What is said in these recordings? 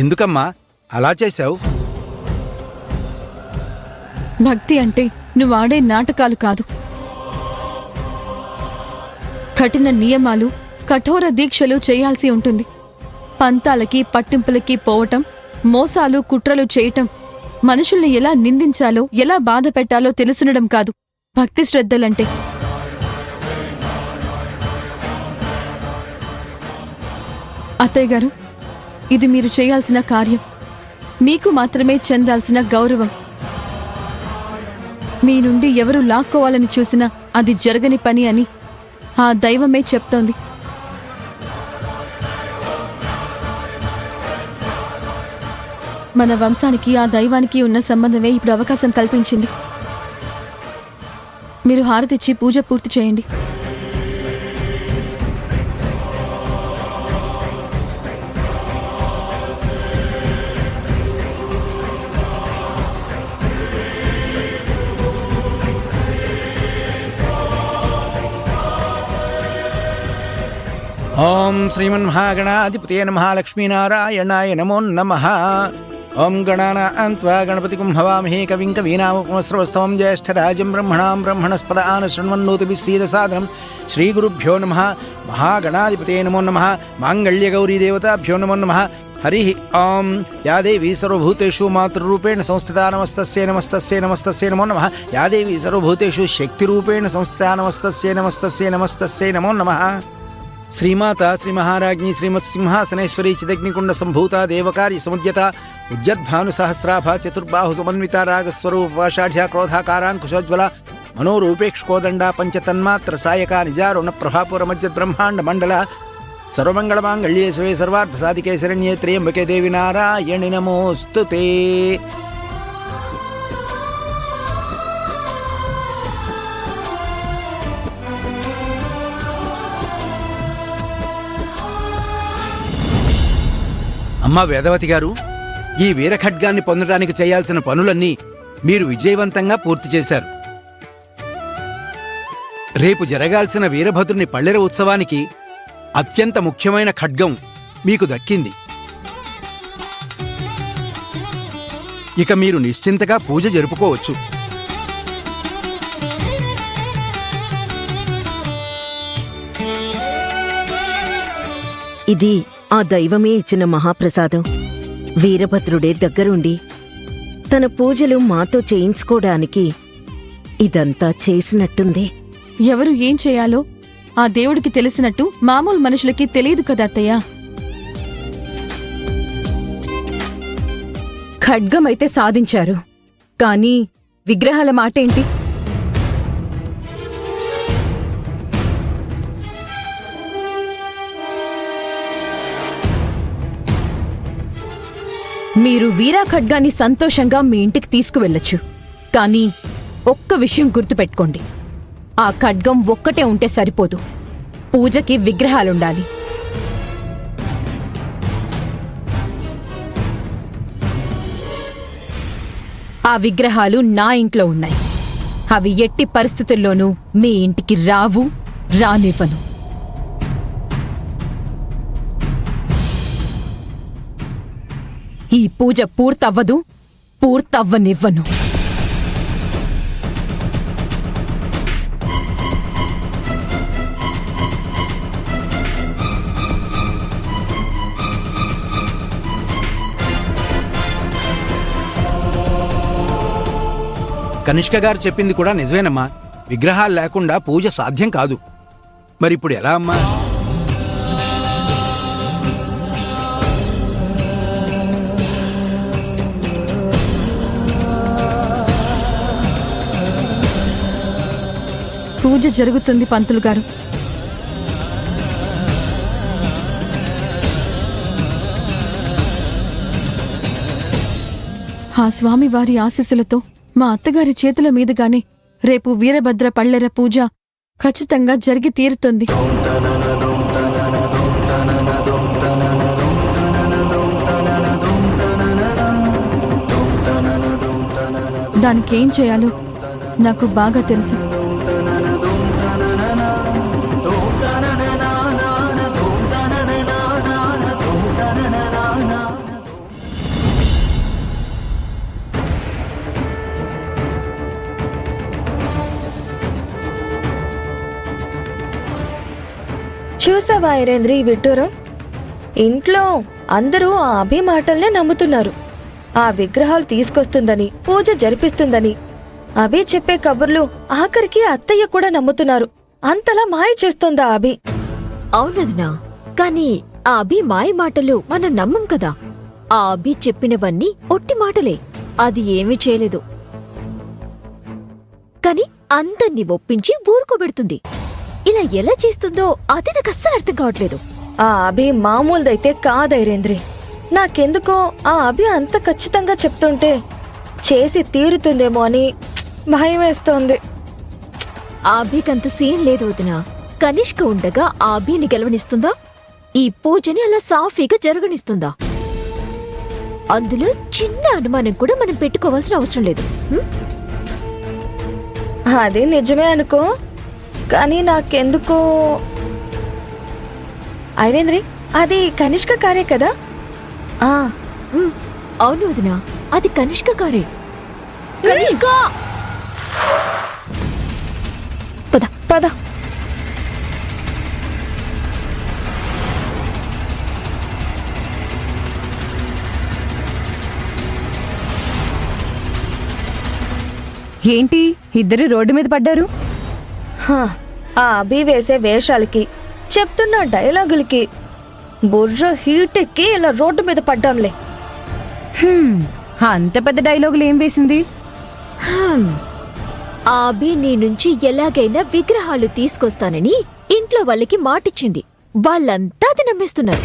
ఎందుకమ్మా అలా చేశావు? భక్తి అంటే నువ్వాడే నాటకాలు కాదు, కఠిన నియమాలు, కఠోర దీక్షలు చేయాల్సి ఉంటుంది. పంతాలకి పట్టింపులకి పోవటం, మోసాలు కుట్రలు చేయటం, మనుషుల్ని ఎలా నిందించాలో ఎలా బాధ పెట్టాలో తెలుసునడం కాదు భక్తి శ్రద్ధలంటే. అత్తయ్య గారు, ఇది మీరు చేయాల్సిన కార్యం, మీకు మాత్రమే చెందాల్సిన గౌరవం. మీ నుండి ఎవరు లాక్కోవాలని చూసినా అది జరగని పని అని ఆ దైవమే చెప్తోంది. మన వంశానికి ఆ దైవానికి ఉన్న సంబంధమే ఇప్పుడు అవకాశం కల్పించింది. మీరు హారతిచ్చి పూజ పూర్తి చేయండి. ఓం శ్రీమన్మహాగణాధిపతయే నమః. లక్ష్మీనారాయణాయ నమో నమః. ఓం గణానాం త్వా గణపతిం హవామహే కవిం కవీనాముపమస్రవస్తవం జ్యేష్ఠరాజం బ్రహ్మణాం బ్రహ్మణస్పదాన శృణ్వన్నోతిభిः సీదసాదనం. శ్రీగురుభ్యో నమః. మహాగణాధిపతయే నమో నమః. మాంగళ్యగౌరీదేవతాభ్యో నమో నమః. హరి ఓం. యా దేవీ సర్వభూతేషు మాతృరూపేణ సంస్థితా నమస్తస్యై నమస్తస్యై నమస్తస్యై నమో నమః. యా దేవీ సర్వభూతేషు శక్తిరూపేణ సంస్థితా నమస్తస్యై నమస్తస్యై నమస్తస్యై నమో నమః. శ్రీమాత శ్రీ మహారాజ్ఞి శ్రీమత్ సింహాసనేశ్వరీ చిదగ్నికుండ సంభూత దేవకార్య సముద్యత ఉజ్జద్భాను సహస్రాభ చతుర్బాహు సమన్విత రాగస్వరూపాషాఢ్య క్రోధాకారాంకుశోజ్వల మనోరూపేక్షకోదండ పంచతన్మాత్ర సాయక నిజారుణ ప్రభాపుర మజ్జద్ బ్రహ్మాండ మండల సర్వమంగళమాంగళ్యే శివే సర్వార్థ సాధికే శరణ్యే త్ర్యంబకే దేవి నారాయణి నమోస్తుతే. అమ్మా వేదవతి గారు, ఈ వీరఖడ్గాన్ని పొందడానికి చేయాల్సిన పనులన్నీ మీరు విజయవంతంగా పూర్తి చేశారు. రేపు జరగాల్సిన వీరభద్రుని పళ్ళెర ఉత్సవానికి అత్యంత ముఖ్యమైన ఖడ్గం మీకు దక్కింది. ఇక మీరు నిశ్చింతగా పూజ జరుపుకోవచ్చు. ఇది ఆ దైవమే ఇచ్చిన మహాప్రసాదం. వీరభద్రుడే దగ్గరుండి తన పూజలు మాతో చేయించుకోవడానికి ఇదంతా చేసినట్టుంది. ఎవరు ఏం చేయాలో ఆ దేవుడికి తెలిసినట్టు మామూలు మనుషులకి తెలియదు కదా అత్తయ్య. ఖడ్గమైతే సాధించారు, కానీ విగ్రహాల మాటేంటి? మీరు వీరా ఖడ్గాన్ని సంతోషంగా మీ ఇంటికి తీసుకువెళ్ళొచ్చు, కానీ ఒక్క విషయం గుర్తుపెట్టుకోండి, ఆ ఖడ్గం ఒక్కటే ఉంటే సరిపోదు, పూజకి విగ్రహాలుండాలి. ఆ విగ్రహాలు నా ఇంట్లో ఉన్నాయి. అవి ఎట్టి పరిస్థితుల్లోనూ మీ ఇంటికి రావు, రానివ్వను. ఈ పూజ పూర్తవ్వదు, పూర్తవ్వనివ్వను. కనిష్క గారు చెప్పింది కూడా నిజమేనమ్మా. విగ్రహాలు లేకుండా పూజ సాధ్యం కాదు. మరిప్పుడు ఎలా అమ్మా? పూజ జరుగుతుంది పంతులు గారు. ఆ స్వామివారి ఆశీస్సులతో మా అత్తగారి చేతుల మీదుగానే రేపు వీరభద్ర పళ్ళెర పూజ ఖచ్చితంగా జరిగి తీరుతుంది. దానికేం చేయాలో నాకు బాగా తెలుసు. చూసావా ఐరేంద్రి ఈ విడ్డూరం? ఇంట్లో అందరూ ఆ అభి మాటల్నే నమ్ముతున్నారు. ఆ విగ్రహాలు తీసుకొస్తుందని, పూజ జరిపిస్తుందని అభి చెప్పే కబుర్లు ఆఖరికి అత్తయ్య కూడా నమ్ముతున్నారు. అంతలా మాయ చేస్తోందా అభి? అవునదినా, కాని ఆ అభి మాయ మాటలు మనం నమ్మం కదా. ఆ అభి చెప్పినవన్నీ ఒట్టి మాటలే, అది ఏమీ చేయలేదు. కాని అందర్నీ ఒప్పించి ఊరుకోబెడుతుంది. ఇలా ఎలా చేస్తుందో అది నాకు అస్సలు అర్థం కావట్లేదు. ఆ అభి మామూలుదైతే కాదైరేంద్రి. నాకెందుకో ఆ అభి అంత ఖచ్చితంగా చెప్తుంటే చేసి తీరుతుందేమో అని భయం వేస్తోంది. ఆ అభికంత సీన్ లేదు వదినా. కనిష్క ఉండగా ఆ అభిని గెలవనిస్తుందా? ఈ పూజని అలా సాఫీగా జరగనిస్తుందా? అందులో చిన్న అనుమానం కూడా మనం పెట్టుకోవాల్సిన అవసరం లేదు. అది నిజమే అనుకో, కానీ నాకెందుకో ఐరేంద్రి అది కనిష్క కారే కదా? అవును వదినా, అది కనిష్క కారే. కనిష్క! పద పద. ఏంటి ఇద్దరు రోడ్డు మీద పడ్డారు? ఆ అభి వేసే వేషాలకి, చెప్తున్న డైలాగులకి బుర్ర హీట్ ఎక్కి ఇలా రోడ్డు మీద పడ్డాంలే. అంత పెద్ద డైలాగులు ఏం వేసింది? ఆ అభి నీ నుంచి ఎలాగైనా విగ్రహాలు తీసుకొస్తానని ఇంట్లో వాళ్ళకి మాటిచ్చింది. వాళ్ళంతా అది నమ్మేస్తున్నారు.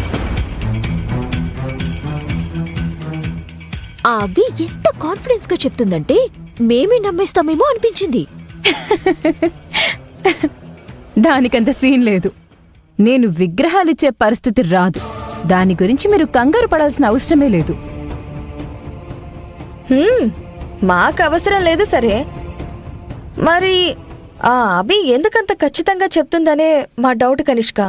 ఆ అభి ఎంత కాన్ఫిడెన్స్ గా చెప్తుందంటే మేమే నమ్మేస్తామేమో అనిపించింది. దానికంత సీన్ లేదు. నేను విగ్రహాలిచ్చే పరిస్థితి రాదు. దాని గురించి మీరు కంగారు పడాల్సిన అవసరమే లేదు. మాకు అవసరం లేదు సరే, మరి ఆ అభి ఎందుకంత ఖచ్చితంగా చెప్తుందనే మా డౌట్ కనిష్క.